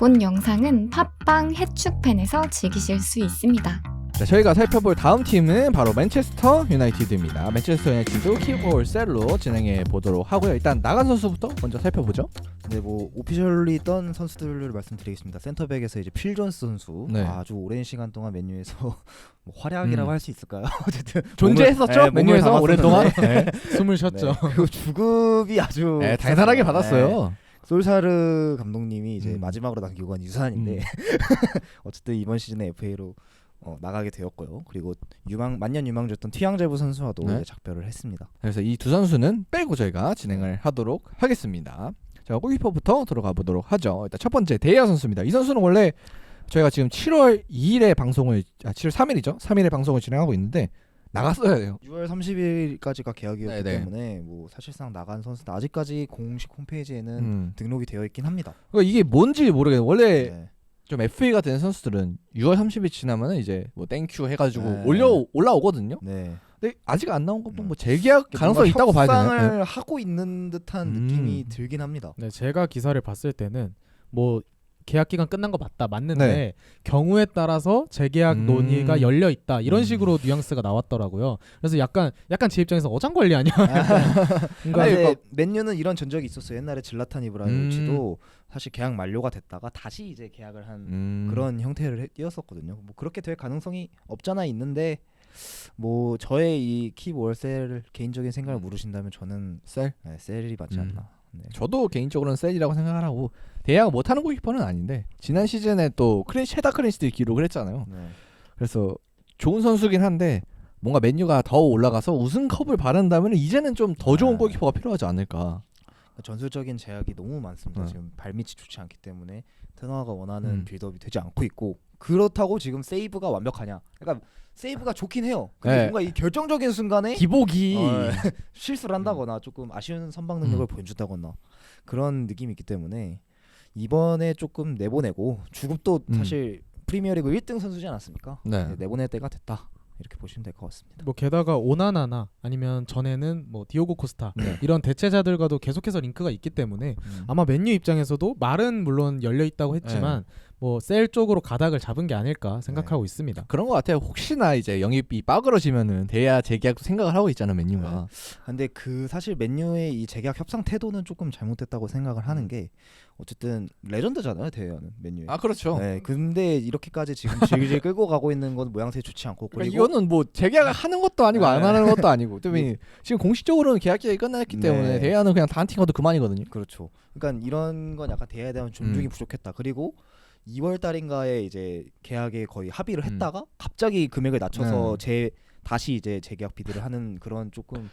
본 영상은 팟빵 해축팬에서 즐기실 수 있습니다. 자, 저희가 살펴볼 다음 팀은 바로 맨체스터 유나이티드입니다. 맨체스터 유나이티드 킥볼셀로 진행해 보도록 하고요. 일단 나간 선수부터 먼저 살펴보죠. 네, 뭐 오피셜리 떤 선수들을 말씀드리겠습니다. 센터백에서 이제 필 존스 선수, 네. 아주 오랜 시간 동안 맨유에서 뭐 활약이라고 할 수 있을까요? 어쨌든 존재했었죠. 맨유에서 오랫동안 숨을 쉬었죠. 네, 그리고 주급이 아주 달달하게 네. 받았어요. 솔샤르 감독님이 이제 마지막으로 남기고 간 유산인데 어쨌든 이번 시즌에 FA로 나가게 되었고요. 그리고 만년 유망주였던 튀양제부 선수와도 네. 이제 작별을 했습니다. 그래서 이 두 선수는 빼고 저희가 진행을 하도록 하겠습니다. 자, 골키퍼부터 들어가 보도록 하죠. 일단 첫 번째 데이아 선수입니다. 이 선수는 원래 저희가 지금 7월 2일에 방송을 7월 3일이죠. 3일에 방송을 진행하고 있는데 나갔어야 돼요. 6월 30일까지가 계약이었기 네네. 때문에 뭐 사실상 나간 선수는 아직까지 공식 홈페이지에는 등록이 되어 있긴 합니다. 그러니까 이게 뭔지 모르겠어요. 원래 네. 좀 FA가 된 선수들은 6월 30일 지나면은 이제 뭐 땡큐 해가지고 네. 올라오거든요. 네. 근데 아직 안 나온 건 뭐 재계약 가능성이 뭔가 있다고 봐야 되나요? 협상을 하고 있는 듯한 느낌이 들긴 합니다. 네, 제가 기사를 봤을 때는 뭐 계약 기간 끝난 거 맞는데 네. 경우에 따라서 재계약 논의가 열려 있다 이런 식으로 뉘앙스가 나왔더라고요. 그래서 약간 제 입장에서 어장관리 아니야? 그러니까 근데 맨유는 이런 전적이 있었어요. 옛날에 질라탄 이브라히모비치도 사실 계약 만료가 됐다가 다시 이제 계약을 한 그런 형태를 띄었었거든요. 뭐 그렇게 될 가능성이 없잖아 있는데 뭐 저의 이 킵월셀을 개인적인 생각을 물으신다면 저는 셀이 맞지 않나. 네. 저도 개인적으로는 셀이라고 생각을 하고 대야가 못하는 골키퍼는 아닌데 지난 시즌에 또 최다 클린시트 기록을 했잖아요. 네. 그래서 좋은 선수긴 한데 뭔가 맨유가 더 올라가서 우승컵을 바란다면 이제는 좀 더 좋은 골키퍼가 필요하지 않을까. 전술적인 제약이 너무 많습니다. 지금 발밑이 좋지 않기 때문에 테너가 원하는 빌드업이 되지 않고 있고 그렇다고 지금 세이브가 완벽하냐? 그러니까 세이브가 좋긴 해요. 근데 네. 뭔가 이 결정적인 순간에 기복이 실수를 한다거나 조금 아쉬운 선방 능력을 보여준다거나 그런 느낌이 있기 때문에 이번에 조금 내보내고 주급도 사실 프리미어리그 1등 선수지 않았습니까? 네. 내보낼 때가 됐다. 이렇게 보시면 될 것 같습니다. 뭐 게다가 오나나나 아니면 전에는 뭐 디오고 코스타 네. 이런 대체자들과도 계속해서 링크가 있기 때문에 아마 맨유 입장에서도 말은 물론 열려 있다고 했지만 뭐 셀 쪽으로 가닥을 잡은 게 아닐까 생각하고 있습니다. 그런 것 같아요. 혹시나 이제 영입이 빠그러지면은 대야 재계약도 생각을 하고 있잖아 맨유가. 근데 그 사실 맨유의 이 재계약 협상 태도는 조금 잘못됐다고 생각을 하는 게 어쨌든 레전드잖아요 대야는 맨유에. 아 그렇죠. 네, 근데 이렇게까지 지금 질질 끌고 가고 있는 건 모양새에 좋지 않고 그러니까 그리고 이거는 뭐 재계약을 하는 것도 아니고 안 하는 것도 아니고 때문에 지금 공식적으로는 계약 기간이 끝났기 때문에 대야는 그냥 단팅어도 그만이거든요. 그렇죠. 그러니까 이런 건 약간 대야에 대한 존중이 부족했다. 그리고 2월 달인가에 이제 계약에 거의 합의를 했다가 갑자기 금액을 낮춰서 다시 이제 재계약 비드를 하는 그런 조금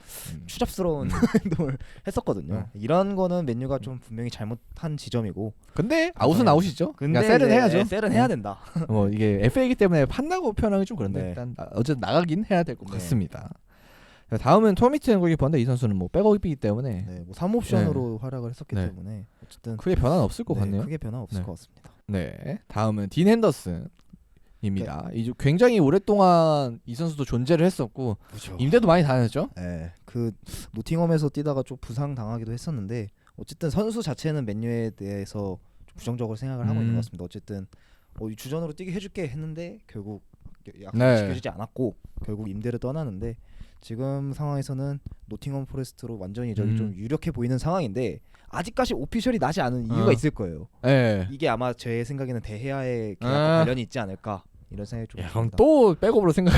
추잡스러운 행동을 했었거든요. 이런 거는 맨유가 좀 분명히 잘못한 지점이고. 근데 아웃은 아웃이죠. 근데 그러니까 셀은 해야죠. 셀은 해야 된다. 뭐 이게 FA이기 때문에 판다고 표현하기 좀 그런데 네. 일단 어쨌든 나가긴 해야 될 것 네. 같습니다. 자, 다음은 토미튼 골키퍼인데 이 선수는 뭐 백업이기 때문에 네, 뭐 3옵션으로 활약을 했었기 네. 때문에 어쨌든 크게 변화는 없을 것 같네요. 크게 변화 없을 네. 것 같습니다. 네, 다음은 딘 핸더슨입니다. 이제 굉장히 오랫동안 이 선수도 존재를 했었고 그렇죠. 임대도 많이 다녔죠. 네, 그 노팅엄에서 뛰다가 좀 부상 당하기도 했었는데 어쨌든 선수 자체는 맨유에 대해서 좀 부정적으로 생각을 하고 있는 것 같습니다. 어쨌든 주전으로 뛰게 해줄게 했는데 결국 약속이 지켜지지 않았고 결국 임대를 떠나는데 지금 상황에서는 노팅엄 포레스트로 완전히 저기 좀 유력해 보이는 상황인데 아직까지 오피셜이 나지 않은 이유가 있을 거예요. 네. 이게 아마 제 생각에는 데헤아의 계약과 관련이 있지 않을까 이런 생각이 좀 그럼 듭니다. 또 백업으로 생각.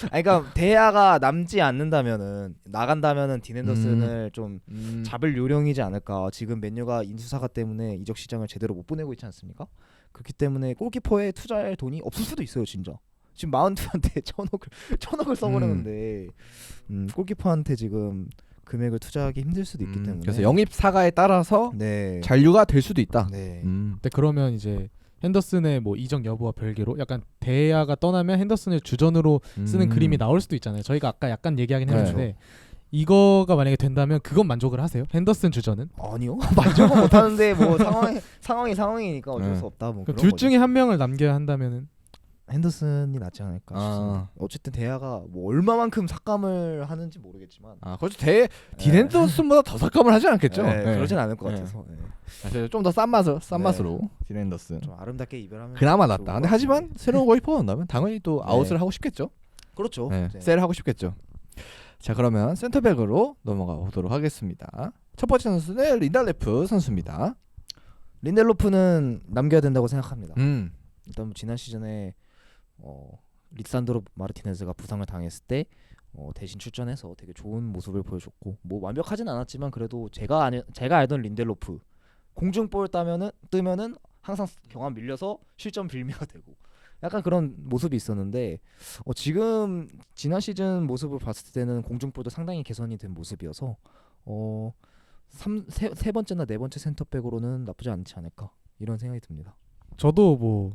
그러니까 데헤아가 남지 않는다면은 나간다면은 딘 핸더슨을 좀 잡을 요령이지 않을까. 지금 맨유가 인수사가 때문에 이적 시장을 제대로 못 보내고 있지 않습니까? 그렇기 때문에 골키퍼에 투자할 돈이 없을 수도 있어요, 진짜. 지금 마운트한테 천억을 써버렸는데 골키퍼한테 지금 금액을 투자하기 힘들 수도 있기 때문에 그래서 영입 사가에 따라서 잔류가 될 수도 있다. 네. 근데 그러면 이제 핸더슨의 뭐 이적 여부와 별개로 약간 대야가 떠나면 핸더슨을 주전으로 쓰는 그림이 나올 수도 있잖아요. 저희가 아까 약간 얘기하긴 했는데 이거가 만약에 된다면 그건 만족을 하세요? 핸더슨 주전은? 아니요. 만족은 못하는데 뭐 상황이니까 어쩔 수 없다. 뭐 그럼 그런 둘 중에 한 명을 남겨야 한다면은 핸더슨이 낫지 않을까 싶습니다. 어쨌든 대야가 뭐 얼마만큼 삭감을 하는지 모르겠지만 그렇죠. 딘 핸더슨보다 더 삭감을 하지 않겠죠? 네, 네. 그러진 않을 것 네. 같아서 좀 더 싼 맛으로 딘 핸더슨. 좀 아름답게 이별하면 그나마 좋을 낫다. 것 근데 같습니다. 하지만 새로운 골키퍼가 온다면 당연히 또 네. 아웃을 하고 싶겠죠. 그렇죠. 네. 네. 셀을 하고 싶겠죠. 자, 그러면 센터백으로 넘어가 보도록 하겠습니다. 첫 번째 선수는 린달레프 선수입니다. 린델로프는 남겨야 된다고 생각합니다. 음. 일단 뭐 지난 시즌에 리산드로 마르티네즈가 부상을 당했을 때 대신 출전해서 되게 좋은 모습을 보여줬고 뭐 완벽하진 않았지만 그래도 제가 알던 린델로프 공중볼 뜨면은 항상 경합 밀려서 실점 빌미가 되고 약간 그런 모습이 있었는데 지금 지난 시즌 모습을 봤을 때는 공중볼도 상당히 개선이 된 모습이어서 세 번째나 네 번째 센터백으로는 나쁘지 않지 않을까 이런 생각이 듭니다. 저도 뭐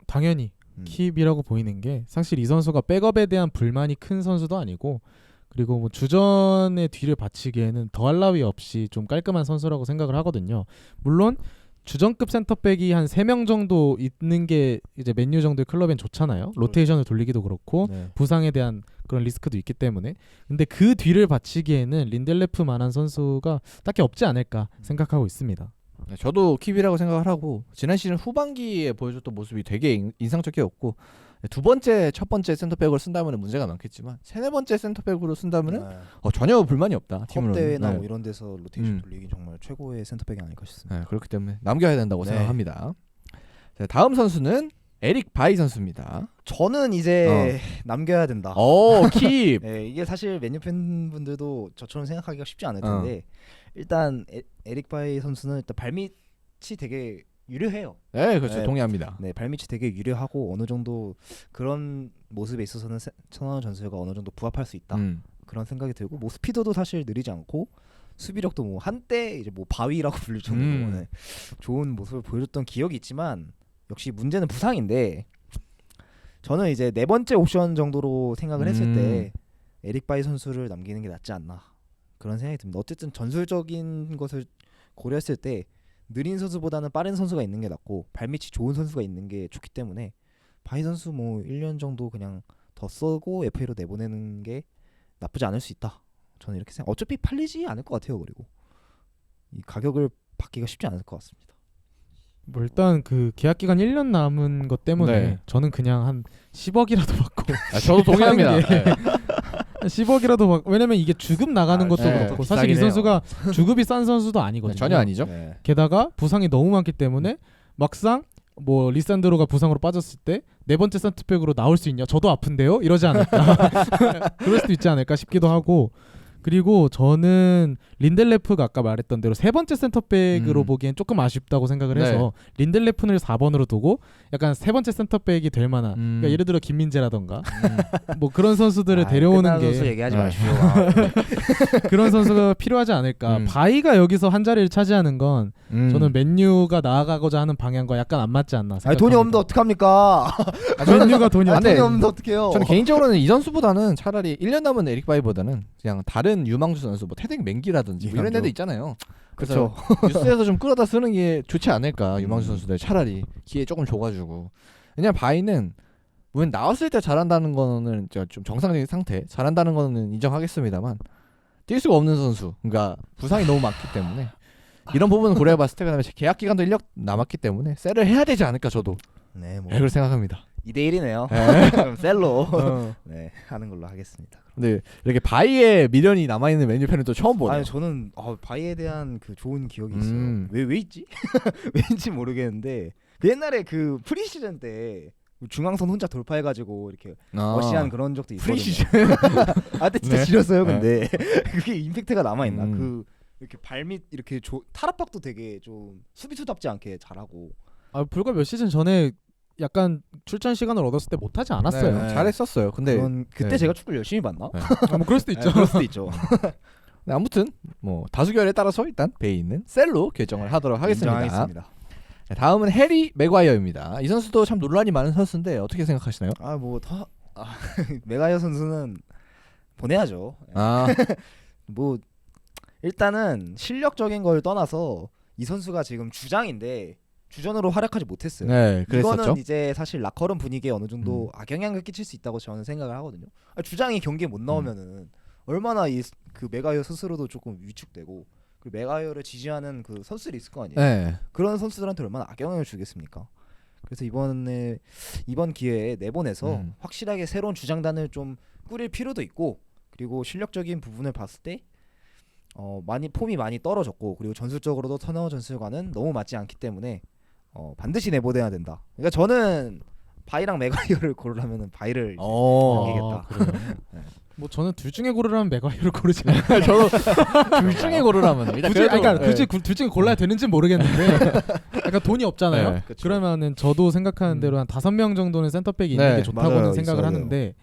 당연히 킵이라고 보이는 게 사실 이 선수가 백업에 대한 불만이 큰 선수도 아니고 그리고 뭐 주전의 뒤를 받치기에는 더할 나위 없이 좀 깔끔한 선수라고 생각을 하거든요. 물론 주전급 센터백이 한 3명 정도 있는 게 이제 맨유 정도의 클럽엔 좋잖아요. 로테이션을 돌리기도 그렇고 네. 부상에 대한 그런 리스크도 있기 때문에 근데 그 뒤를 받치기에는 린델레프만한 선수가 딱히 없지 않을까 생각하고 있습니다. 네, 저도 킵이라고 생각을 하고 지난 시즌 후반기에 보여줬던 모습이 되게 인상적이었고 첫 번째 센터백으로 쓴다면 문제가 많겠지만 네 번째 센터백으로 쓴다면 전혀 불만이 없다. 컵 대회나 네. 뭐 이런 데서 로테이션 돌리기 정말 최고의 센터백이 아닐까 싶습니다. 네, 그렇기 때문에 남겨야 된다고 네. 생각합니다. 자, 다음 선수는 에릭 바이 선수입니다. 저는 이제 남겨야 된다. 킵. 네, 이게 사실 맨유 팬분들도 저처럼 생각하기가 쉽지 않을 텐데 일단 에릭 바이 선수는 일단 발밑이 되게 유려해요. 네, 그렇죠. 네. 동의합니다. 네, 발밑이 되게 유려하고 어느 정도 그런 모습에 있어서는 천하원 전술과 어느 정도 부합할 수 있다. 그런 생각이 들고 뭐 스피드도 사실 느리지 않고 수비력도 뭐 한때 이제 뭐 바위라고 불릴 정도로 네, 좋은 모습을 보여줬던 기억이 있지만 역시 문제는 부상인데 저는 이제 네 번째 옵션 정도로 생각을 했을 때 에릭 바이 선수를 남기는 게 낫지 않나 그런 생각이 듭니다. 어쨌든 전술적인 것을 고려했을 때 느린 선수보다는 빠른 선수가 있는 게 낫고 발밑이 좋은 선수가 있는 게 좋기 때문에 바이 선수 뭐 1년 정도 그냥 더 쓰고 FA로 내보내는 게 나쁘지 않을 수 있다. 저는 이렇게 생각. 어차피 팔리지 않을 것 같아요. 그리고 이 가격을 받기가 쉽지 않을 것 같습니다. 뭐 일단 그 계약 기간 1년 남은 것 때문에 네. 저는 그냥 한 10억이라도 받고 저도 동의합니다. 하는 게 네. 10억이라도 받고 왜냐면 이게 주급 나가는 것도 네. 그렇고 사실 이 비싸긴 선수가 주급이 싼 선수도 아니거든요. 전혀 아니죠. 네. 게다가 부상이 너무 많기 때문에 막상 뭐 리산드로가 부상으로 빠졌을 때 네 번째 센터백으로 나올 수 있냐? 저도 아픈데요? 이러지 않을까? 그럴 수도 있지 않을까 싶기도 하고 그리고 저는 린델레프가 아까 말했던 대로 세 번째 센터백으로 보기엔 조금 아쉽다고 생각을 해서 린델레프를 4번으로 두고 약간 세 번째 센터백이 될 만한 그러니까 예를 들어 김민재라던가 뭐 그런 선수들을 데려오는 게 선수 얘기하지 마십시오. 그런 선수가 필요하지 않을까. 바이가 여기서 한 자리를 차지하는 건 저는 맨유가 나아가고자 하는 방향과 약간 안 맞지 않나 생각합니다. 돈이 없는데 어떡합니까? 맨유가 돈이 아, 없 네. 돈이 없는데 어떡해요? 저는 개인적으로는 이 선수보다는 차라리 1년 남은 에릭 바이보다는 그냥 다른 유망주 선수 뭐 테댕 맹기라든지 뭐 이런 유망주. 애들 있잖아요. 그래서 뉴스에서 좀 끌어다 쓰는 게 좋지 않을까. 유망주 선수들 차라리 기회 조금 줘가지고. 왜냐면 바이는 왜 나왔을 때 잘한다는 거는 좀 정상적인 상태 잘한다는 거는 인정하겠습니다만 뛸 수가 없는 선수. 그러니까 부상이 너무 많기 때문에 이런 부분은 고려해봤을 때 그다음에 계약 기간도 1년 남았기 때문에 셀을 해야 되지 않을까 저도. 네, 뭐 그렇게 생각합니다. 2대1이네요. 네. 그럼 셀로 네, 하는 걸로 하겠습니다. 근데 이렇게 바이의 미련이 남아있는 맨유 팬은 또 처음 보네요. 아니 저는 바이에 대한 그 좋은 기억이 있어요. 왜 있지? 왜인지 모르겠는데 그 옛날에 그 프리시즌 때 중앙선 혼자 돌파해가지고 이렇게 어시한 그런 적도 있거든요. 프리시즌. 아, 근데 진짜 네. 지렸어요. 근데 그게 임팩트가 남아 있나? 음. 그 이렇게 발밑 이렇게 타락박도 되게 좀 수비수답지 않게 잘하고. 아, 불과 몇 시즌 전에 약간 출전 시간을 얻었을 때 못하지 않았어요. 네. 잘했었어요. 근데 그때 네. 제가 축구를 열심히 봤나? 네. 아, 뭐 그럴 수도 있죠. 그럴 수도 있죠. 네, 아무튼 뭐 다수결에 따라서 일단 베이는 셀로 결정을 하도록 하겠습니다. 인정하겠습니다. 네, 다음은 해리 맥과이어입니다. 이 선수도 참 논란이 많은 선수인데 어떻게 생각하시나요? 메가이어 선수는 보내야죠. 아, 뭐 일단은 실력적인 걸 떠나서 이 선수가 지금 주장인데 주전으로 활약하지 못했어요. 네, 그랬었죠. 이거는 이제 사실 라커룸 분위기에 어느 정도 악영향을 끼칠 수 있다고 저는 생각을 하거든요. 주장이 경기에 못 나오면은 얼마나 그 메가이어 스스로도 조금 위축되고 그리고 메가이어를 지지하는 그 선수들이 있을 거 아니에요. 네. 그런 선수들한테 얼마나 악영향을 주겠습니까? 그래서 이번 기회에 내보내서 확실하게 새로운 주장단을 좀 꾸릴 필요도 있고 그리고 실력적인 부분을 봤을 때 많이 폼이 많이 떨어졌고 그리고 전술적으로도 터너우 전술과는 너무 맞지 않기 때문에 반드시 내보내야 된다. 그러니까 저는 바이랑 메가이어를 고르라면은 바이를 남기겠다. 뭐 저는 둘 중에 고르라면 메가이어를 고르지 않아요. 저도 둘 중에 고르라면 일단 굳이 그래도, 그러니까 네. 둘 중에 골라야 되는지는 모르겠는데 약간 돈이 없잖아요. 네. 그쵸. 그러면은 저도 생각하는 대로 한 5명 정도는 센터백이 있는 네. 게 좋다고는 맞아요. 생각을 있어야 하는데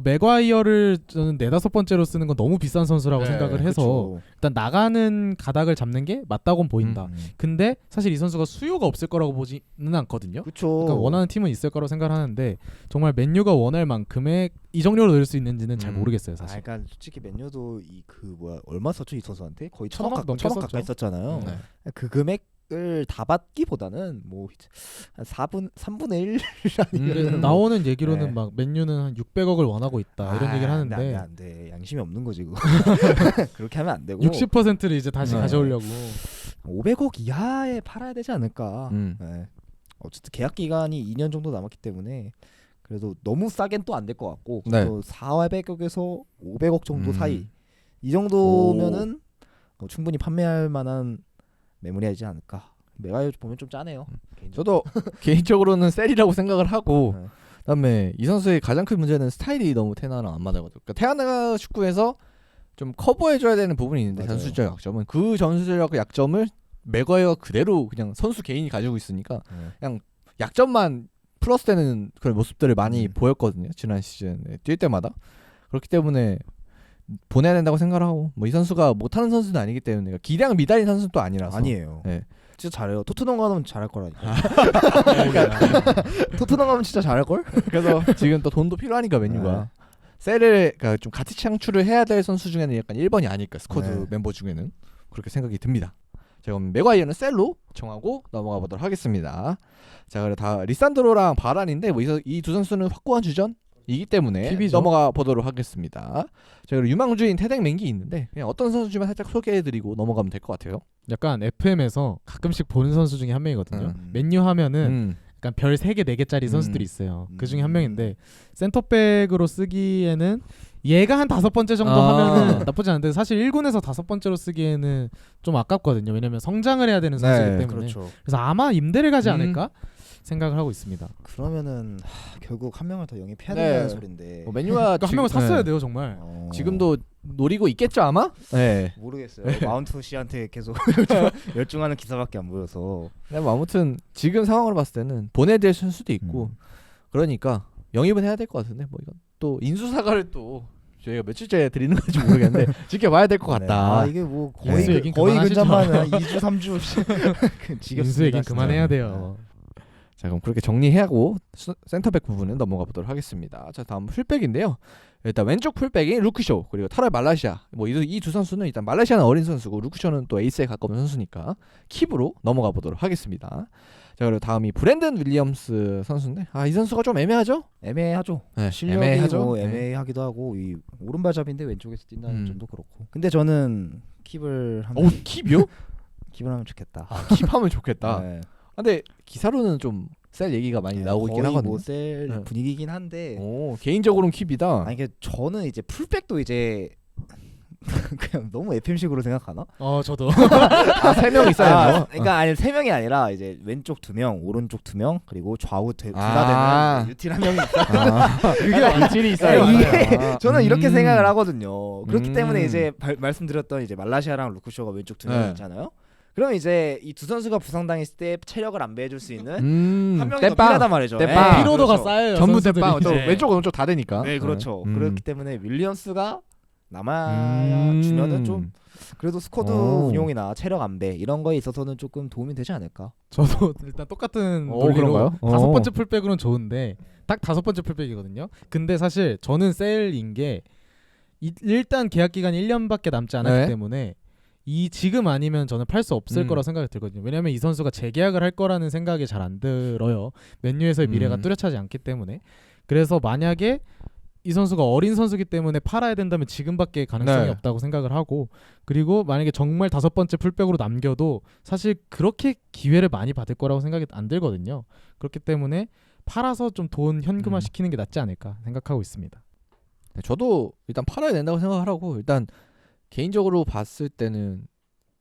메가이어를 저는 4-5번째로 쓰는 건 너무 비싼 선수라고 네, 생각을 해서 그쵸. 일단 나가는 가닥을 잡는 게 맞다고는 보인다. 근데 사실 이 선수가 수요가 없을 거라고 보지는 않거든요. 그쵸. 그러니까 원하는 팀은 있을 거라고 생각을 하는데 정말 맨유가 원할 만큼의 이적료로 넣을 수 있는지는 잘 모르겠어요, 사실. 그러니까 솔직히 맨유도 얼마 썼죠 이 선수한테 거의 1,000억 넘게 천억 썼죠. 가까이 썼잖아요. 네. 그 금액을 다 받기보다는 뭐 한 3분의 1 나오는 얘기로는 네. 막 맨유는 한 600억을 원하고 있다 이런 얘기를 하는데 안돼 양심이 없는 거지 그거. 그렇게 하면 안 되고 60%를 이제 다시 네. 가져오려고 500억 이하에 팔아야 되지 않을까. 음. 네. 어쨌든 계약 기간이 2년 정도 남았기 때문에 그래도 너무 싸겐 또 안 될 것 같고 네. 또 400억에서 500억 정도 사이 이 정도면은 충분히 판매할 만한 매물이지 않을까. 메가이어 보면 좀 짜네요. 저도 개인적으로는 셀이라고 생각을 하고 네. 그다음에 이 선수의 가장 큰 문제는 스타일이 너무 테나랑 안 맞아가지고 그러니까 테나 축구에서 좀 커버해줘야 되는 부분이 있는데 맞아요. 전술적 약점은 그 전술적 약점을 맥과이어가 그대로 그냥 선수 개인이 가지고 있으니까 그냥 약점만 플러스되는 그런 모습들을 많이 보였거든요. 지난 시즌에 뛸 때마다. 그렇기 때문에 보내야 된다고 생각을 하고 뭐 이 선수가 못하는 선수는 아니기 때문에 기량 미달인 선수는 또 아니라서 아니에요. 네. 진짜 잘해요. 토트넘 가면 잘할 거라니까. 토트넘 가면 진짜 잘할 걸? 그래서 지금 또 돈도 필요하니까 맨유가 셀을 그러니까 좀 가치 창출을 해야 될 선수 중에는 약간 1번이 아닐까 스쿼드 네. 멤버 중에는 그렇게 생각이 듭니다. 자 그럼 맥과이어는 셀로 정하고 넘어가 보도록 하겠습니다. 자 그래 다 리산드로랑 바란인데 뭐 이 두 선수는 확고한 주전이기 때문에 팁이죠. 넘어가 보도록 하겠습니다. 자 그리고 유망주인 태댕맹기 있는데 그냥 어떤 선수지만 살짝 소개해드리고 넘어가면 될 것 같아요. 약간 FM에서 가끔씩 보는 선수 중에 한 명이거든요. 맨유 하면은 약간 별 3개 4개짜리 선수들이 있어요. 그 중에 한 명인데 센터백으로 쓰기에는 얘가 한 5번째 정도 하면은 나쁘지 않은데 사실 1군에서 5번째로 쓰기에는 좀 아깝거든요. 왜냐면 성장을 해야 되는 선수이기 때문에. 그렇죠. 그래서 아마 임대를 가지 않을까 생각을 하고 있습니다. 그러면은 결국 한 명을 더 영입해야 네. 된다는 소린데. 뭐 맨유가 그러니까 한 명을 샀어야 돼요, 정말. 지금도 노리고 있겠죠 아마? 네. 모르겠어요. 마운트 씨한테 계속 열중하는 기사밖에 안 보여서. 근데 뭐 아무튼 지금 상황으로 봤을 때는 보내야 될 선수도 있고 그러니까 영입은 해야 될 것 같은데 뭐 이건 또 인수사과를 또 저희가 며칠째 드리는 건지 모르겠는데 지켜봐야 될 것 같다. 아 이게 뭐 인수 얘긴 거의 그만하시죠. 근접한 2주 3주 인수 얘기는 그만해야 돼요. 자 그럼 그렇게 정리하고 센터백 부분은 넘어가 보도록 하겠습니다. 자 다음 풀백인데요. 일단 왼쪽 풀백이 루크쇼 그리고 타럴 말라시아 뭐 이 두 선수는 일단 말라시아는 어린 선수고 루크쇼는 또 에이스에 가까운 선수니까 킵으로 넘어가 보도록 하겠습니다. 자 그리고 다음이 브랜든 윌리엄스 선수인데 이 선수가 좀 애매하죠? 애매하죠. 네, 실력이 애매하죠. 뭐 네. 애매하기도 하고 이 오른발잡인데 왼쪽에서 뛴다는 음. 점도 그렇고. 근데 저는 킵을 하면 킵이요? 킵을 하면 좋겠다. 킵하면 좋겠다. 네. 근데 기사로는 좀 셀 얘기가 많이 나오고 있긴 하거든요. 뭐셀 네. 분위기긴 한데. 오 개인적으로는 킵이다. 아니 이게 저는 이제 풀백도 이제 그냥 너무 FM식으로 생각하나? 저도. 3명 있어요. 그러니까 아니 3명이 아니라 이제 왼쪽 2명, 오른쪽 2명, 그리고 좌우 둘 아. 다 되는 유틸 한 명이 있어요. 그게 일질이 있어요. 이게 맞아요. 저는 이렇게 생각을 하거든요. 그렇기 때문에 음. 이제 말씀드렸던 이제 말라시아랑 루크쇼가 왼쪽 2명 네. 있잖아요. 그럼 이제 이 두 선수가 부상당했을 때 체력을 안배해줄 수 있는 한 명이 더 땜빵. 필요하단 말이죠. 땜빵. 피로도가 그렇죠. 쌓여요. 전부 선수들이 대빵. 또 이제. 왼쪽 오른쪽 다 되니까. 네, 그렇죠. 음. 그렇기 때문에 윌리엄스가 남아 주면은 좀 그래도 스쿼드 오. 운용이나 체력 안배 이런 거에 있어서는 조금 도움이 되지 않을까. 저도 일단 똑같은 논리로 그런가요? 5번째 풀백으로는 좋은데 딱 5번째 풀백이거든요. 근데 사실 저는 셀인 게 일단 계약 기간이 1년밖에 남지 않았기 네. 때문에 이 지금 아니면 저는 팔 수 없을 거라고 생각이 들거든요. 왜냐하면 이 선수가 재계약을 할 거라는 생각이 잘 안 들어요. 맨유에서의 미래가 뚜렷하지 않기 때문에. 그래서 만약에 이 선수가 어린 선수기 때문에 팔아야 된다면 지금밖에 가능성이 네. 없다고 생각을 하고, 그리고 만약에 정말 5번째 풀백으로 남겨도 사실 그렇게 기회를 많이 받을 거라고 생각이 안 들거든요. 그렇기 때문에 팔아서 좀 돈 현금화 시키는 게 낫지 않을까 생각하고 있습니다. 네, 저도 일단 팔아야 된다고 생각을 하고 일단 개인적으로 봤을 때는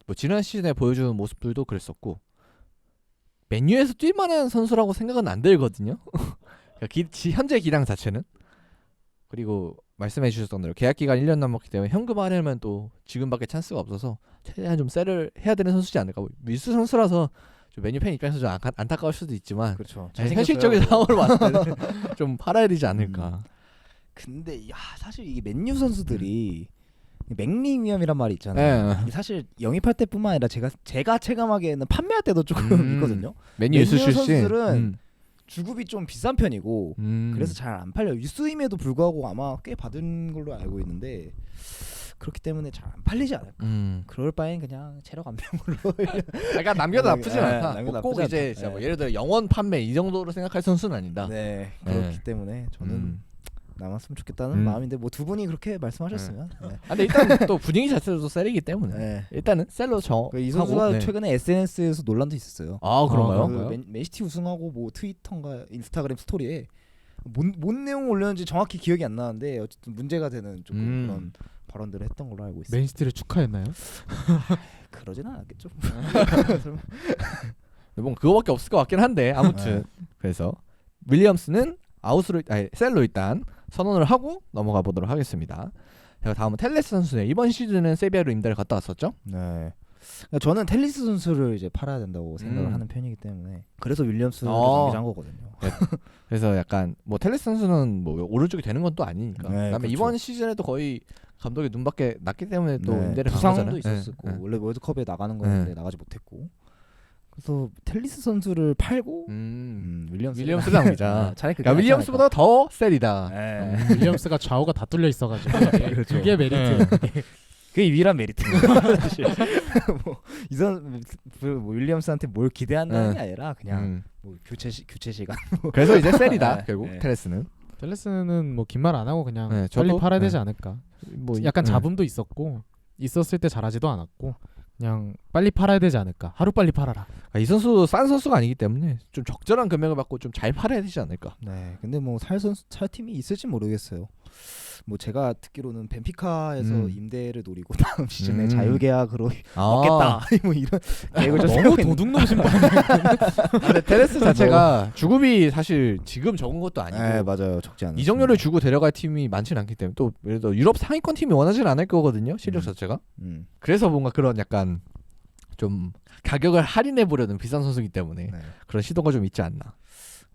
뭐 지난 시즌에 보여주는 모습들도 그랬었고 맨유에서 뛸 만한 선수라고 생각은 안 들거든요. 그러니까 현재 기량 자체는. 그리고 말씀해 주셨던 대로 계약 기간 1년 남았기 때문에 현금화하려면 또 지금밖에 찬스가 없어서 최대한 좀 세를 해야 되는 선수지 않을까. 뭐 밀수 선수라서 좀 맨유 팬 입장에서 좀 안타까울 수도 있지만 그렇죠. 현실적인 상황으로 봤을 때는 좀 팔아야 되지 않을까. 근데 사실 이게 맨유 선수들이 맥림 위험이란 말이 있잖아요. 네. 이게 사실 영입할 때뿐만 아니라 제가 체감하기에는 판매할 때도 조금 있거든요. 맨유 유스 출신. 선수들은 주급이 좀 비싼 편이고 그래서 그래서 잘 안 팔려요. 유스임에도 불구하고 아마 꽤 받은 걸로 알고 있는데 그렇기 때문에 잘 안 팔리지 않을까. 그럴 바엔 그냥 체력 안배물로 약간 남겨도 나쁘진 않다. 남겨도 꼭 나쁘지 이제 않다. 진짜 뭐 네. 예를 들어 영원 판매 이 정도로 생각할 선수는 아니다. 네, 네. 그렇기 때문에 저는 남았으면 좋겠다는 마음인데 뭐 두 분이 그렇게 말씀하셨으면 네. 근데 일단 또 분위기 자체도 셀이기 때문에 네. 일단은 셀로 이 선수가 하고, 네. 최근에 SNS에서 논란도 있었어요. 아 그런가요? 그 맨시티 우승하고 뭐 트위터인가 인스타그램 스토리에 뭔 내용 올렸는지 정확히 기억이 안 나는데 어쨌든 문제가 되는 조금 그런 발언들을 했던 걸로 알고 있어요. 맨시티를 축하했나요? 그러지는 않았겠죠. 뭐 그거밖에 없을 것 같긴 한데 아무튼 그래서 윌리엄스는 셀로 일단 선언을 하고 넘어가 보도록 하겠습니다. 제가 다음은 텔레스 선수네. 이번 시즌은 세비야로 임대를 갔다 왔었죠? 네. 그러니까 저는 텔리스 선수를 이제 팔아야 된다고 생각을 하는 편이기 때문에 그래서 윌리엄스를 남기한 거거든요. 네. 그래서 약간 뭐 텔레스 선수는 뭐 오른쪽이 되는 건 또 아니니까. 네, 그다음에 그렇죠. 이번 시즌에도 거의 감독의 눈밖에 났기 때문에 또 임대를 간 부상도 거잖아요. 있었고 네. 원래 월드컵에 나가는 거였는데 나가지 못했고 그래서 텔리스 선수를 팔고 윌리엄스를 남기자. 차라리 그게 그러니까 윌리엄스보다 더 셀이다. 네. 윌리엄스가 좌우가 다 뚫려 있어가지고 그렇죠. 그게 메리트. 그게 유일한 메리트인 사실. 뭐 윌리엄스한테 뭘 기대한다는 게 아니라 그냥 뭐 교체 시간. 그래서 이제 셀이다. 네. 결국 네. 텔레스는. 텔레스는 뭐 긴 말 안 하고 그냥 네, 빨리 저도, 팔아야 되지 네. 않을까. 뭐 약간 잡음도 있었고 있었을 때 잘하지도 않았고 그냥 빨리 팔아야 되지 않을까. 하루 빨리 팔아라. 이 선수 싼 선수가 아니기 때문에 좀 적절한 금액을 받고 좀 잘 팔아야 되지 않을까. 네. 근데 뭐 살 팀이 있을지 모르겠어요. 뭐 제가 듣기로는 벤피카에서 임대를 노리고 다음 시즌에 자유계약으로 얻겠다. 뭐 이런 계획을 좀 너무 세우고 있는. 도둑놈 신발. 근데 테레스 자체가 주급이 사실 지금 적은 것도 아니고 네, 맞아요. 적지 않아요. 이적료를 주고 데려갈 팀이 많지는 않기 때문에 또 예를 들어 유럽 상위권 팀이 원하지는 않을 거거든요. 실력 자체가. 그래서 뭔가 그런 약간 좀 가격을 할인해 보려는 비싼 선수이기 때문에 네. 그런 시도가 좀 있지 않나.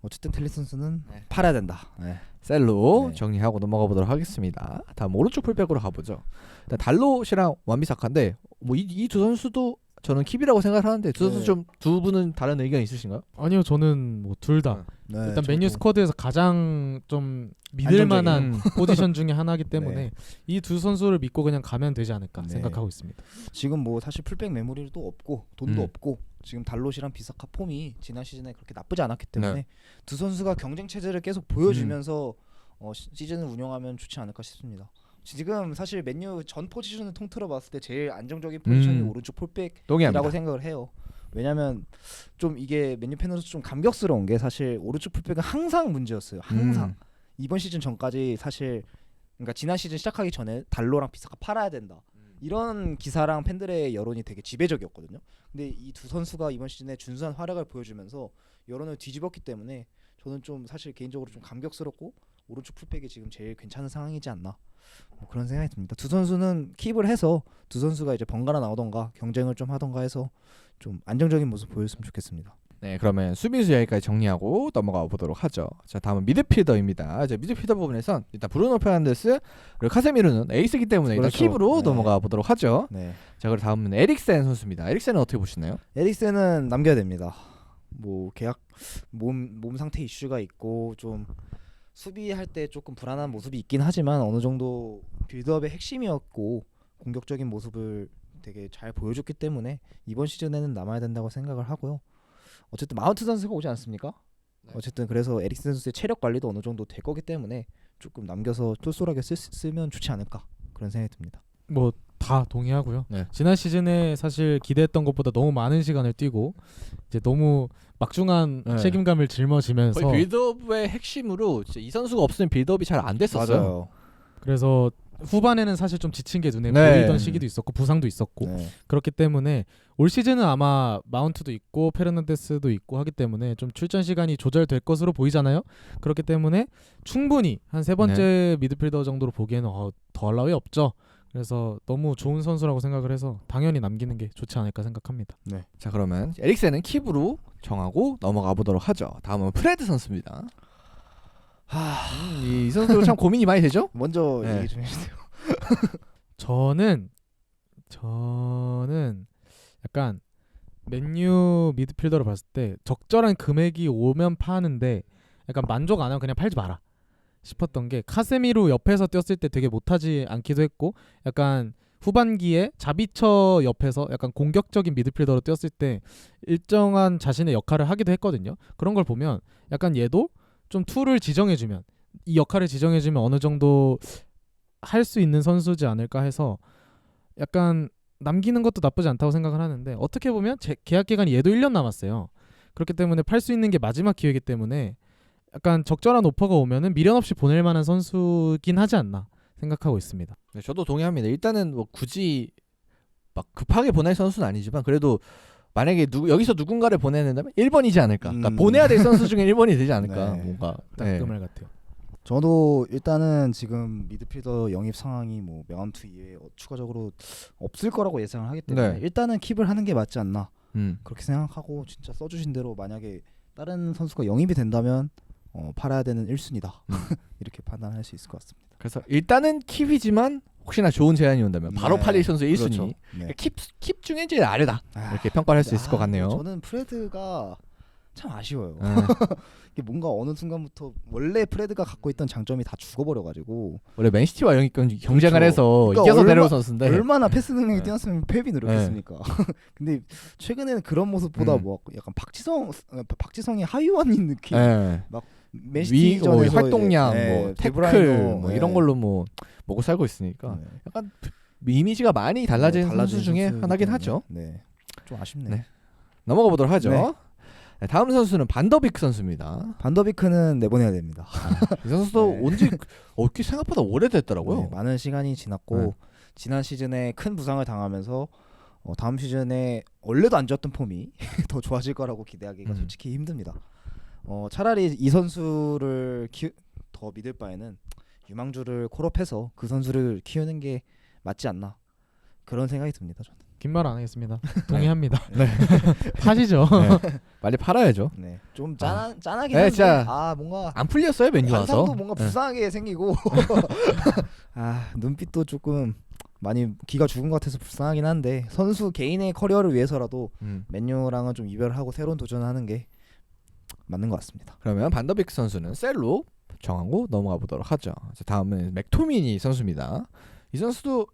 어쨌든 텔리 선수는 팔아야 된다. 네. 셀로 네. 정리하고 넘어가 보도록 하겠습니다. 다음 오른쪽 풀백으로 가보죠. 일단 달롯이랑 완비사카인데 뭐 이 두 선수도 저는 킵이라고 생각하는데 두 선수 네. 좀 두 분은 다른 의견 있으신가요? 아니요, 저는 뭐 둘 다. 네, 일단 저도- 맨유 스쿼드에서 가장 좀 믿을 만한 포지션 중에 하나이기 때문에 네. 이 두 선수를 믿고 그냥 가면 되지 않을까 네. 생각하고 있습니다. 지금 뭐 사실 풀백 메모리도 없고 돈도 음. 없고 지금 달롯이랑 비사카 폼이 지난 시즌에 그렇게 나쁘지 않았기 때문에 두 선수가 경쟁 체제를 계속 보여주면서 시즌을 운영하면 좋지 않을까 싶습니다. 지금 사실 맨유 전 포지션을 통틀어 봤을 때 제일 안정적인 포지션이 오른쪽 풀백이라고 동의합니다. 생각을 해요. 왜냐면 좀 이게 맨유 팬으로서 좀 감격스러운 게 사실 오른쪽 풀백은 항상 문제였어요. 항상 이번 시즌 전까지 사실 그러니까 지난 시즌 시작하기 전에 달로랑 비사카 팔아야 된다. 이런 기사랑 팬들의 여론이 되게 지배적이었거든요. 근데 이 두 선수가 이번 시즌에 준수한 활약을 보여주면서 여론을 뒤집었기 때문에 저는 좀 사실 개인적으로 좀 감격스럽고 오른쪽 풀백이 지금 제일 괜찮은 상황이지 않나 뭐 그런 생각이 듭니다. 두 선수는 킵을 해서 두 선수가 이제 번갈아 나오던가 경쟁을 좀 하던가 해서 좀 안정적인 모습 보였으면 좋겠습니다. 네, 그러면 수비수 여기까지 정리하고 넘어가 보도록 하죠. 자, 다음은 미드필더입니다. 이제 미드필더 부분에선 일단 브루노 페르난데스 그리고 카세미르는 에이스이기 때문에 일단 그렇죠. 킵으로 네. 넘어가 보도록 하죠. 네. 자, 그리고 다음은 에릭센 선수입니다. 에릭센은 어떻게 보시나요? 에릭센은 남겨야 됩니다. 뭐 계약 몸 상태 이슈가 있고 좀 수비할 때 조금 불안한 모습이 있긴 하지만 어느 정도 빌드업의 핵심이었고 공격적인 모습을 되게 잘 보여줬기 때문에 이번 시즌에는 남아야 된다고 생각을 하고요. 어쨌든 마운트 선수가 오지 않습니까? 네. 어쨌든 그래서 에릭슨 선수의 체력 관리도 어느 정도 될 거기 때문에 조금 남겨서 쏠쏠하게 쓰면 좋지 않을까 그런 생각이 듭니다. 뭐 다 동의하고요. 네. 지난 시즌에 사실 기대했던 것보다 너무 많은 시간을 뛰고 이제 너무 막중한 네. 책임감을 짊어지면서 거의 빌드업의 핵심으로 진짜 이 선수가 없으면 빌드업이 잘 안 됐었어요. 맞아요. 그래서 후반에는 사실 좀 지친 게 눈에 네. 보이던 시기도 있었고 부상도 있었고 네. 그렇기 때문에 올 시즌은 아마 마운트도 있고 페르난데스도 있고 하기 때문에 좀 출전 시간이 조절될 것으로 보이잖아요. 그렇기 때문에 충분히 한 세 번째 미드필더 정도로 보기에는 더할 나위 없죠. 그래서 너무 좋은 선수라고 생각을 해서 당연히 남기는 게 좋지 않을까 생각합니다. 자 그러면 에릭센은 킵으로 정하고 넘어가 보도록 하죠. 다음은 프레드 선수입니다. 이 선수도 참 고민이 많이 되죠? 먼저 네. 얘기 좀 해주세요. 저는 약간 맨유 미드필더로 봤을 때 적절한 금액이 오면 파는데 약간 만족 안 하면 그냥 팔지 마라 싶었던 게 카세미로 옆에서 뛰었을 때 되게 못하지 않기도 했고 약간 후반기에 자비처 옆에서 약간 공격적인 미드필더로 뛰었을 때 일정한 자신의 역할을 하기도 했거든요. 그런 걸 보면 약간 얘도 좀 툴을 지정해주면 이 역할을 지정해주면 어느 정도 할 수 있는 선수지 않을까 해서 약간 남기는 것도 나쁘지 않다고 생각을 하는데 어떻게 보면 계약 기간이 얘도 1년 남았어요. 그렇기 때문에 팔 수 있는 게 마지막 기회이기 때문에 약간 적절한 오퍼가 오면은 미련 없이 보낼 만한 선수긴 하지 않나 생각하고 있습니다. 네, 저도 동의합니다. 일단은 뭐 굳이 막 급하게 보낼 선수는 아니지만 그래도 만약에 여기서 누군가를 보내야 된다면 1번이지 않을까. 그러니까 보내야 될 선수 중에 1번이 되지 않을까. 네. 뭔가 딱 네. 그 말 같아요. 저도 일단은 지금 미드필더 영입 상황이 뭐 마운트 이외에 추가적으로 없을 거라고 예상을 하기 때문에 네. 일단은 킵을 하는 게 맞지 않나 그렇게 음. 생각하고 진짜 써주신 대로 만약에 다른 선수가 영입이 된다면 팔아야 되는 1순위다 이렇게 판단할 수 있을 것 같습니다. 그래서 일단은 킵이지만 혹시나 좋은 제안이 온다면 바로 네. 팔릴 선수 1순위. 그렇죠. 네. 킵 중에 제일 아래다. 이렇게 평가를 할 수 있을 것 같네요. 저는 프레드가 참 아쉬워요. 네. 이게 뭔가 어느 순간부터 원래 프레드가 갖고 있던 장점이 다 죽어버려가지고 원래 맨시티와 경쟁을 그렇죠. 해서 그러니까 이겨서 얼마- 내려온 선수인데 얼마나 패스 능력이 네. 뛰었으면 펩이 노렸겠습니까? 근데 최근에는 그런 모습보다 뭐 약간 박지성이 하위원인 느낌. 네. 맨시티전에서 활동량, 이제, 뭐 네, 태클, 데브라이너, 뭐 네. 이런 걸로 뭐 먹고 살고 있으니까 네. 약간 이미지가 많이 달라진 달라진 선수 중에 선수이기 하나긴 때문에. 하죠. 네, 좀 아쉽네. 네. 넘어가 보도록 하죠. 네. 네, 다음 선수는 반더비크 선수입니다. 반더비크는 내보내야 됩니다. 이 선수도 네. 온지 꽤 생각보다 오래됐더라고요. 네, 많은 시간이 지났고 네. 지난 시즌에 큰 부상을 당하면서 다음 시즌에 원래도 안 좋았던 폼이 더 좋아질 거라고 기대하기가 솔직히 힘듭니다. 차라리 이 선수를 더 믿을 바에는 유망주를 콜업해서 그 선수를 키우는 게 맞지 않나 그런 생각이 듭니다. 저는. 긴 말 안 하겠습니다. 동의합니다. 네. 파시죠. 네. 빨리 팔아야죠. 네, 좀 짠하긴 네, 한데 진짜 뭔가 안 풀렸어요 맨유 와서. 관상도 뭔가 네. 불쌍하게 생기고 눈빛도 조금 많이 기가 죽은 것 같아서 불쌍하긴 한데 선수 개인의 커리어를 위해서라도 맨유랑은 좀 이별하고 새로운 도전하는 게 맞는 것 같습니다. 그러면 반더비크 선수는 셀로 정하고 넘어가 보도록 하죠. 자, 다음은 맥토미니 선수입니다. 이 선수도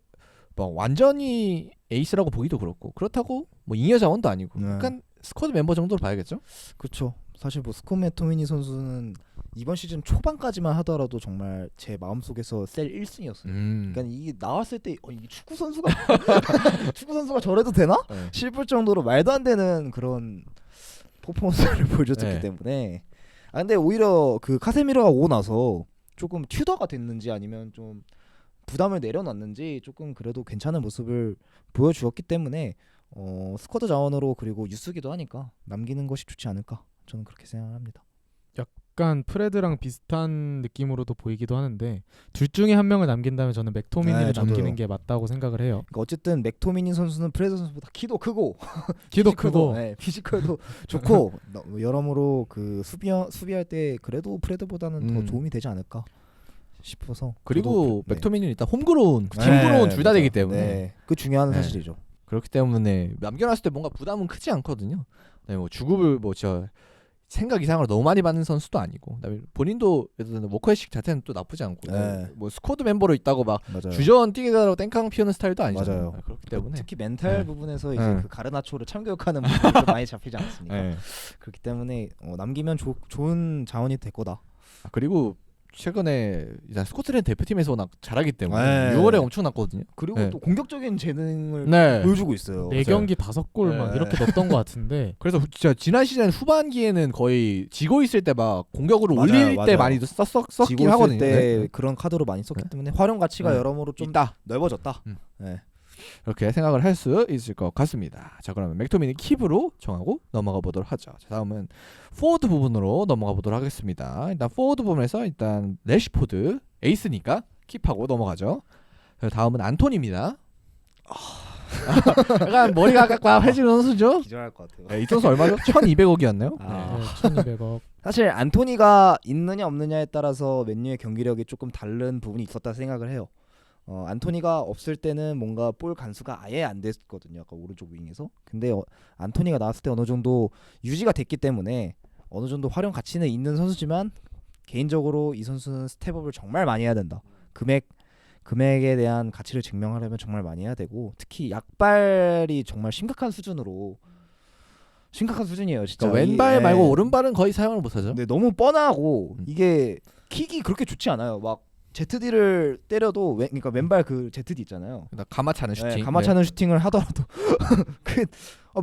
뭐 완전히 에이스라고 보기도 그렇고 그렇다고 뭐 잉여 자원도 아니고 네. 약간 스쿼드 멤버 정도로 봐야겠죠? 그렇죠. 사실 뭐 스코메토미니 선수는 이번 시즌 초반까지만 하더라도 정말 제 마음속에서 셀 1순위였어요. 그러니까 이게 나왔을 때 이 축구 선수가 저래도 되나? 네. 싶을 정도로 말도 안 되는 그런 퍼포먼스를 보여줬기 네. 때문에 근데 오히려 그 카세미로가 오고 나서 조금 튜더가 됐는지 아니면 좀 부담을 내려놨는지 조금 그래도 괜찮은 모습을 보여주었기 때문에 스쿼드 자원으로 그리고 유스기도 하니까 남기는 것이 좋지 않을까 저는 그렇게 생각합니다. 약간 프레드랑 비슷한 느낌으로도 보이기도 하는데 둘 중에 한 명을 남긴다면 저는 맥토미니를 네, 저도요. 남기는 게 맞다고 생각을 해요. 그러니까 어쨌든 맥토미니 선수는 프레드 선수보다 키도 크고 키도 피지컬도, 크고 네, 피지컬도 좋고 여러모로 그 수비할 때 그래도 프레드보다는 더 도움이 되지 않을까 싶어서 그리고 저도, 네. 맥토미니는 일단 홈그로운, 팀그로운 둘 다 되기 때문에 네, 그 중요한 네. 사실이죠. 그렇기 때문에 남겨놨을 때 뭔가 부담은 크지 않거든요. 네, 뭐 주급을 생각 이상으로 너무 많이 받는 선수도 아니고 그다음에 본인도 예를 들어 워커의식 자체는 또 나쁘지 않고 네. 뭐 스쿼드 멤버로 있다고 막 맞아요. 주전 뛰게 가라고 땡깡 피우는 스타일도 아니잖아요. 맞아요. 그렇기 때문에 특히 멘탈 네. 부분에서 이제 네. 그 가르나초를 참교육하는 부분이 좀 많이 잡히지 않습니까? 네. 그렇기 때문에 남기면 좋은 자원이 될 거다. 그리고 최근에 이제 스코틀랜드 대표팀에서 워낙 잘하기 때문에 네. 6월에 엄청 났거든요. 그리고 네. 또 공격적인 재능을 네. 보여주고 있어요. 4경기 5골 막 네. 이렇게 넣었던 것 같은데 그래서 진짜 지난 시즌 후반기에는 거의 지고 있을 때 막 공격으로 맞아요, 올릴 때 맞아요. 많이 썼긴 지고 하거든요. 있을 때 네. 그런 카드로 많이 썼기 네. 때문에 활용 가치가 네. 여러모로 좀 있다. 넓어졌다. 네. 이렇게 생각을 할 수 있을 것 같습니다. 자, 그러면 맥토미니 킵으로 정하고 넘어가 보도록 하죠. 자, 다음은 포워드 부분으로 넘어가 보도록 하겠습니다. 일단 포워드 부분에서 일단 레시포드 에이스니까 킵하고 넘어가죠. 자, 다음은 안토니입니다. 약간 머리가 깝깝해지는 선수죠. 기절할 것 같아요. 네, 이 선수 얼마죠? 1,200억이었나요? 아. 1200억 사실 안토니가 있느냐 없느냐에 따라서 맨유의 경기력이 조금 다른 부분이 있었다 생각을 해요. 안토니가 없을 때는 뭔가 볼 간수가 아예 안 됐거든요. 아까 오른쪽 윙에서. 근데 안토니가 나왔을 때 어느 정도 유지가 됐기 때문에 어느 정도 활용 가치는 있는 선수지만 개인적으로 이 선수는 스텝업을 정말 많이 해야 된다. 금액에 대한 가치를 증명하려면 정말 많이 해야 되고 특히 약발이 정말 심각한 수준이에요. 진짜. 그러니까 왼발 말고 예. 오른발은 거의 사용을 못하죠. 근데 너무 뻔하고 이게 킥이 그렇게 좋지 않아요. 막 ZD를 때려도 그러니까 왼발 그 ZD 있잖아요. 가마차는 슈팅. 네, 가마차는 슈팅을 하더라도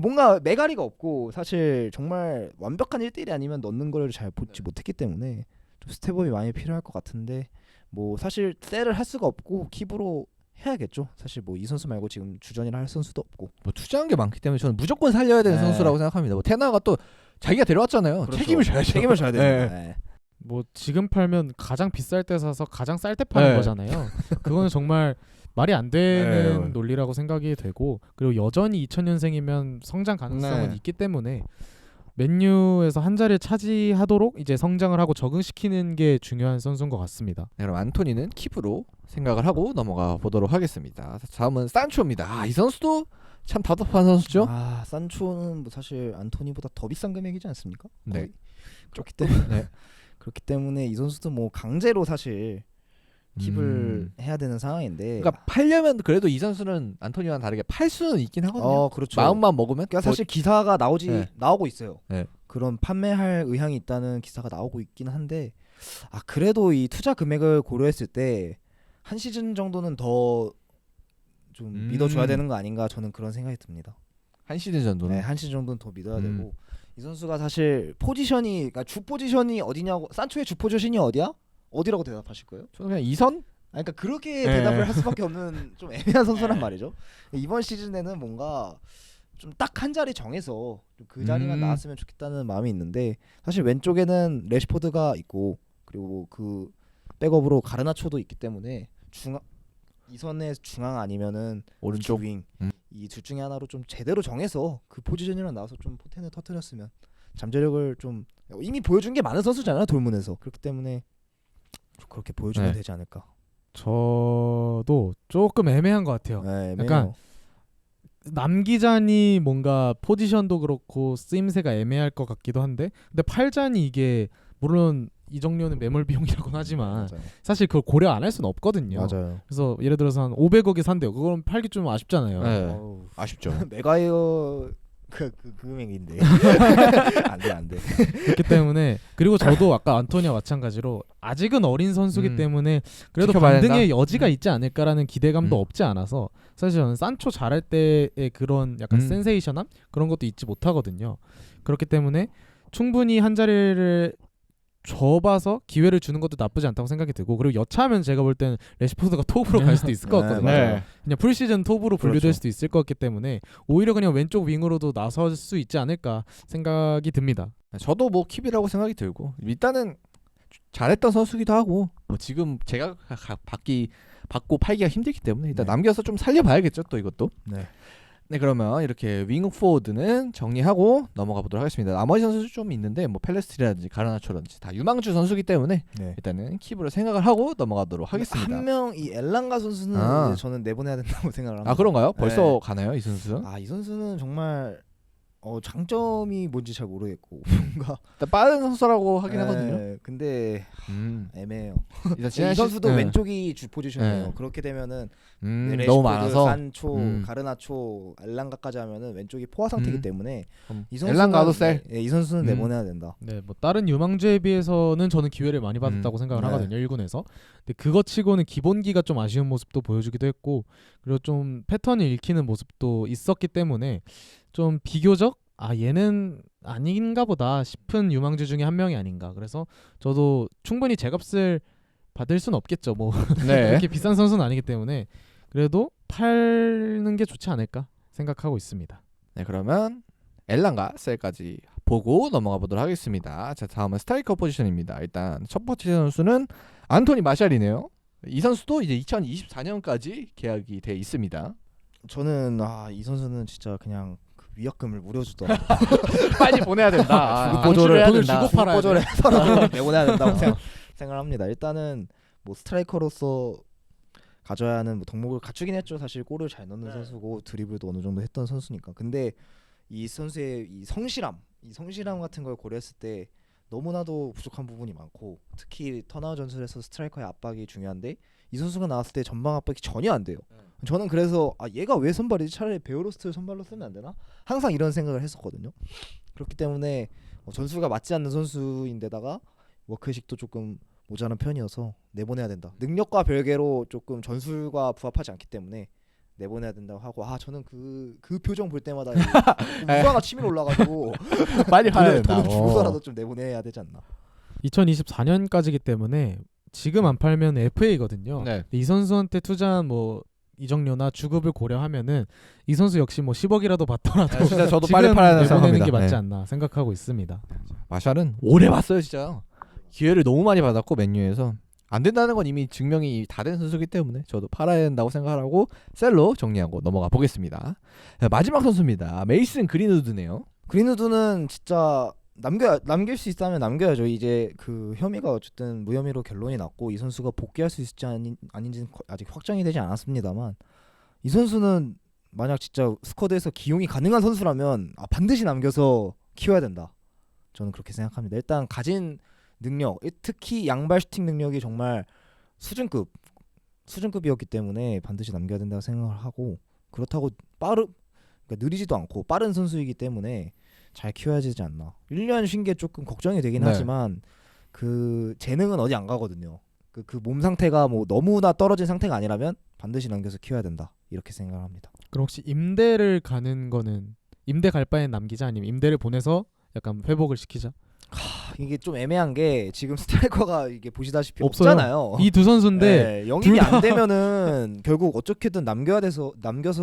뭔가 메가리가 없고 사실 정말 완벽한 1대1이 아니면 넣는 걸 잘 보지 못했기 때문에 좀 스텝업이 많이 필요할 것 같은데 뭐 사실 셀을 할 수가 없고 킵으로 해야겠죠. 사실 뭐 이 선수 말고 지금 주전이라 할 선수도 없고. 뭐 투자한 게 많기 때문에 저는 무조건 살려야 되는 네. 선수라고 생각합니다. 뭐 테나가 또 자기가 데려왔잖아요. 그렇죠. 책임을 져야죠. 책임을 져야 됩니다. 네. 네. 뭐 지금 팔면 가장 비쌀 때 사서 가장 쌀 때 파는 네. 거잖아요. 그거는 정말 말이 안 되는 네. 논리라고 생각이 되고 그리고 여전히 2000년생이면 성장 가능성은 네. 있기 때문에 맨유에서 한 자리를 차지하도록 이제 성장을 하고 적응시키는 게 중요한 선수인 것 같습니다. 네, 그럼 안토니는 킵으로 생각을 하고 넘어가 보도록 하겠습니다. 다음은 산초입니다. 이 선수도 참 답답한 선수죠. 산초는 뭐 사실 안토니보다 더 비싼 금액이지 않습니까? 네. 거의. 그렇기 때문에 네. 그렇기 때문에 이 선수도 뭐 강제로 사실 킵을 해야 되는 상황인데. 그러니까 팔려면 그래도 이 선수는 안토니와는 다르게 팔 수는 있긴 하거든요. 그렇죠. 마음만 먹으면. 그러니까 사실 기사가 네. 나오고 있어요. 네. 그런 판매할 의향이 있다는 기사가 나오고 있긴 한데 그래도 이 투자 금액을 고려했을 때 한 시즌 정도는 더 좀 믿어줘야 되는 거 아닌가 저는 그런 생각이 듭니다. 한 시즌 정도는. 네, 한 시즌 정도는 더 믿어야 되고 이 선수가 사실 포지션이 그러니까 주 포지션이 어디냐고 산초의 주 포지션이 어디야? 어디라고 대답하실 거예요? 저는 그냥 이선? 그러니까 그렇게 네. 대답을 할 수밖에 없는 좀 애매한 선수란 말이죠. 이번 시즌에는 뭔가 좀 딱 한 자리 정해서 그 자리만 나왔으면 좋겠다는 마음이 있는데 사실 왼쪽에는 레시포드가 있고 그리고 그 백업으로 가르나초도 있기 때문에 이선의 중앙 아니면은 오른쪽. 윙 이 둘 중에 하나로 좀 제대로 정해서 그 포지션이랑 나와서 좀 포텐을 터뜨렸으면 잠재력을 좀 이미 보여준 게 많은 선수잖아요 돌문에서. 그렇기 때문에 좀 그렇게 보여주면 네. 되지 않을까. 저도 조금 애매한 것 같아요. 네, 약간 남기자니 뭔가 포지션도 그렇고 쓰임새가 애매할 것 같기도 한데 근데 팔자니 이게 물론 이정료는 매몰 비용이라고는 하지만 맞아요. 사실 그걸 고려 안 할 수는 없거든요. 맞아요. 그래서 예를 들어서 한 500억에 산대요. 그건 팔기 좀 아쉽잖아요. 네. 어우, 아쉽죠. 메가이어 그 금액인데 안돼. 그렇기 때문에 그리고 저도 아까 안토니와 마찬가지로 아직은 어린 선수기 때문에 그래도 지켜봐야 반등의 된다? 여지가 있지 않을까라는 기대감도 음. 없지 않아서 사실 저는 산초 잘할 때의 그런 약간 센세이션함 그런 것도 잊지 못하거든요. 그렇기 때문에 충분히 한 자리를 접어서 기회를 주는 것도 나쁘지 않다고 생각이 들고 그리고 여차하면 제가 볼 때는 레시포드가 톱으로 갈 수도 있을 것 같거든요. 네. 그냥 풀시즌 톱으로 분류될 그렇죠. 수도 있을 것 같기 때문에 오히려 그냥 왼쪽 윙으로도 나설 수 있지 않을까 생각이 듭니다. 저도 뭐 킵이라고 생각이 들고 일단은 잘했던 선수기도 하고 뭐 지금 제가 받고 팔기가 힘들기 때문에 일단 네. 남겨서 좀 살려봐야겠죠 또 이것도. 네. 네, 그러면 이렇게 윙 포워드는 정리하고 넘어가 보도록 하겠습니다. 나머지 선수 좀 있는데 뭐 펠레스트리라든지 가르나초라든지 다 유망주 선수기 때문에 네. 일단은 킵으로 생각을 하고 넘어가도록 하겠습니다. 한 명 이 엘랑가 선수는 이제 저는 내보내야 된다고 생각을 합니다. 그런가요? 벌써 네. 가나요 이 선수? 이 선수는 정말 장점이 뭔지 잘 모르겠고 뭔가 일단 빠른 선수라고 하긴 하거든요. 근데 애매해요. 일단 이 선수도 네. 왼쪽이 주 포지션이에요. 네. 그렇게 되면은 너무 레시포드, 많아서 산초, 음. 가르나초, 엘랑가까지 하면은 왼쪽이 포화 상태이기 때문에 이 선수는 엘랑가도 셀. 이 선수는 음. 내보내야 된다. 네, 뭐 다른 유망주에 비해서는 저는 기회를 많이 받았다고 생각을 네. 하거든요. 1군에서. 근데 그것 치고는 기본기가 좀 아쉬운 모습도 보여주기도 했고 그리고 좀 패턴을 읽히는 모습도 있었기 때문에 좀 비교적 얘는 아닌가 보다 싶은 유망주 중에 한 명이 아닌가. 그래서 저도 충분히 제값을 받을 수는 없겠죠. 뭐 네. 그렇게 비싼 선수는 아니기 때문에 그래도 팔는 게 좋지 않을까 생각하고 있습니다. 네, 그러면 엘란과 셀까지 보고 넘어가 보도록 하겠습니다. 자, 다음은 스트라이커 포지션입니다. 일단 첫 번째 선수는 안토니 마샬이네요. 이 선수도 이제 2024년까지 계약이 돼 있습니다. 저는 이 선수는 진짜 그냥 그 위약금을 물려주더라고요. 빨리 보내야 된다. 돈을 주고 팔아야 보조를 돼. 해서라도 내보내야 된다고 생각합니다. 일단은 뭐 스트라이커로서 가져야 하는 뭐 덕목을 갖추긴 했죠. 사실 골을 잘 넣는 선수고 드리블도 어느 정도 했던 선수니까. 근데 이 선수의 이 성실함 같은 걸 고려했을 때 너무나도 부족한 부분이 많고 특히 턴아웃 전술에서 스트라이커의 압박이 중요한데 이 선수가 나왔을 때 전방 압박이 전혀 안 돼요. 저는 그래서 얘가 왜 선발이지? 차라리 베어로스트를 선발로 쓰면 안 되나? 항상 이런 생각을 했었거든요. 그렇기 때문에 전술과 맞지 않는 선수인데다가 워크의식도 조금 모자란 편이어서 내보내야 된다. 능력과 별개로 조금 전술과 부합하지 않기 때문에 내보내야 된다고 하고 저는 그 표정 볼 때마다 우아가 치밀어 올라가지고 빨리 가야 된다. 돈을 주고서라도 좀 내보내야 되지 않나. 2024년까지기 때문에 지금 안 팔면 FA거든요. 네. 이 선수한테 투자한 뭐 이적료나 주급을 고려하면은 이 선수 역시 뭐 10억이라도 받더라도 네, 진짜 저도 지금 빨리 팔아야 내보내는 생각합니다. 게 맞지 네. 않나 생각하고 있습니다. 마샬은 오래 봤어요, 진짜. 기회를 너무 많이 받았고 맨유에서 안 된다는 건 이미 증명이 다 된 선수이기 때문에 저도 팔아야 된다고 생각하고 셀로 정리하고 넘어가 보겠습니다. 마지막 선수입니다. 메이슨 그린우드네요. 그린우드는 진짜 남길 수 있다면 남겨야죠. 이제 그 혐의가 어쨌든 무혐의로 결론이 났고 이 선수가 복귀할 수 있을지 아닌지는 아직 확정이 되지 않았습니다만 이 선수는 만약 진짜 스쿼드에서 기용이 가능한 선수라면 반드시 남겨서 키워야 된다. 저는 그렇게 생각합니다. 일단 가진 능력, 특히 양발 슈팅 능력이 정말 수준급이었기 때문에 반드시 남겨야 된다고 생각을 하고 그렇다고 그러니까 느리지도 않고 빠른 선수이기 때문에 잘 키워야 되지 않나. 1년 쉰 게 조금 걱정이 되긴 네. 하지만 그 재능은 어디 안 가거든요. 그 몸 상태가 뭐 너무나 떨어진 상태가 아니라면 반드시 남겨서 키워야 된다. 이렇게 생각을 합니다. 그럼 혹시 임대를 가는 거는 임대 갈 바엔 남기자 아니면 임대를 보내서 약간 회복을 시키자? 이게 좀 애매한 게 지금 스트라이커가 이게 보시다시피 없어요. 없잖아요. 이 두 선수인데 영입이 안 되면은 결국 어떻게든 남겨서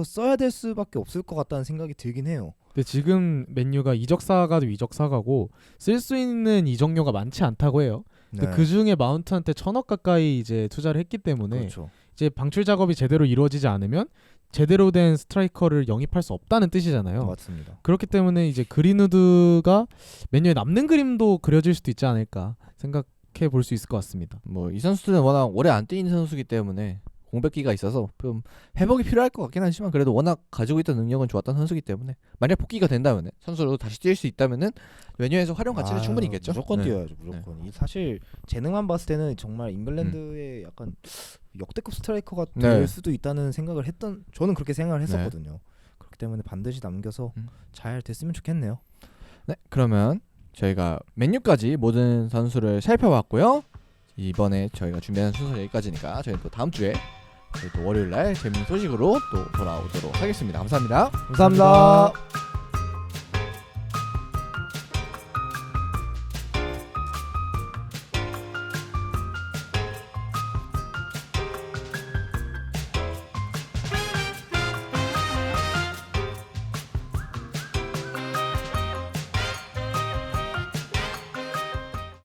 써야 될 수밖에 없을 것 같다는 생각이 들긴 해요. 근데 지금 맨유가 이적사가도 이적사가고 쓸 수 있는 이적료가 많지 않다고 해요. 근데 그 중에 마운트한테 1,000억 가까이 이제 투자를 했기 때문에 그렇죠. 이제 방출 작업이 제대로 이루어지지 않으면 제대로 된 스트라이커를 영입할 수 없다는 뜻이잖아요. 맞습니다. 그렇기 때문에 이제 그린우드가 맨유에 남는 그림도 그려질 수도 있지 않을까 생각해 볼 수 있을 것 같습니다. 뭐 이 선수는 워낙 오래 안 뛰는 선수이기 때문에 공백기가 있어서 좀 회복이 필요할 것 같긴 하지만 그래도 워낙 가지고 있던 능력은 좋았던 선수이기 때문에 만약 복귀가 된다면은 선수로 다시 뛸 수 있다면은 메뉴에서 활용 가치는 충분히 있겠죠. 무조건 네. 뛰어야죠. 무조건. 이 사실 재능만 봤을 때는 정말 잉글랜드의 약간 역대급 스트라이커가 될 네. 수도 있다는 생각을 했던 저는 그렇게 생각을 했었거든요. 그렇기 때문에 반드시 남겨서 잘 됐으면 좋겠네요. 네, 그러면 저희가 맨유까지 모든 선수를 살펴봤고요. 이번에 저희가 준비한 순서 여기까지니까 저희 또 다음 주에 저희 또 월요일 날 재밌는 소식으로 또 돌아오도록 하겠습니다. 감사합니다. 감사합니다.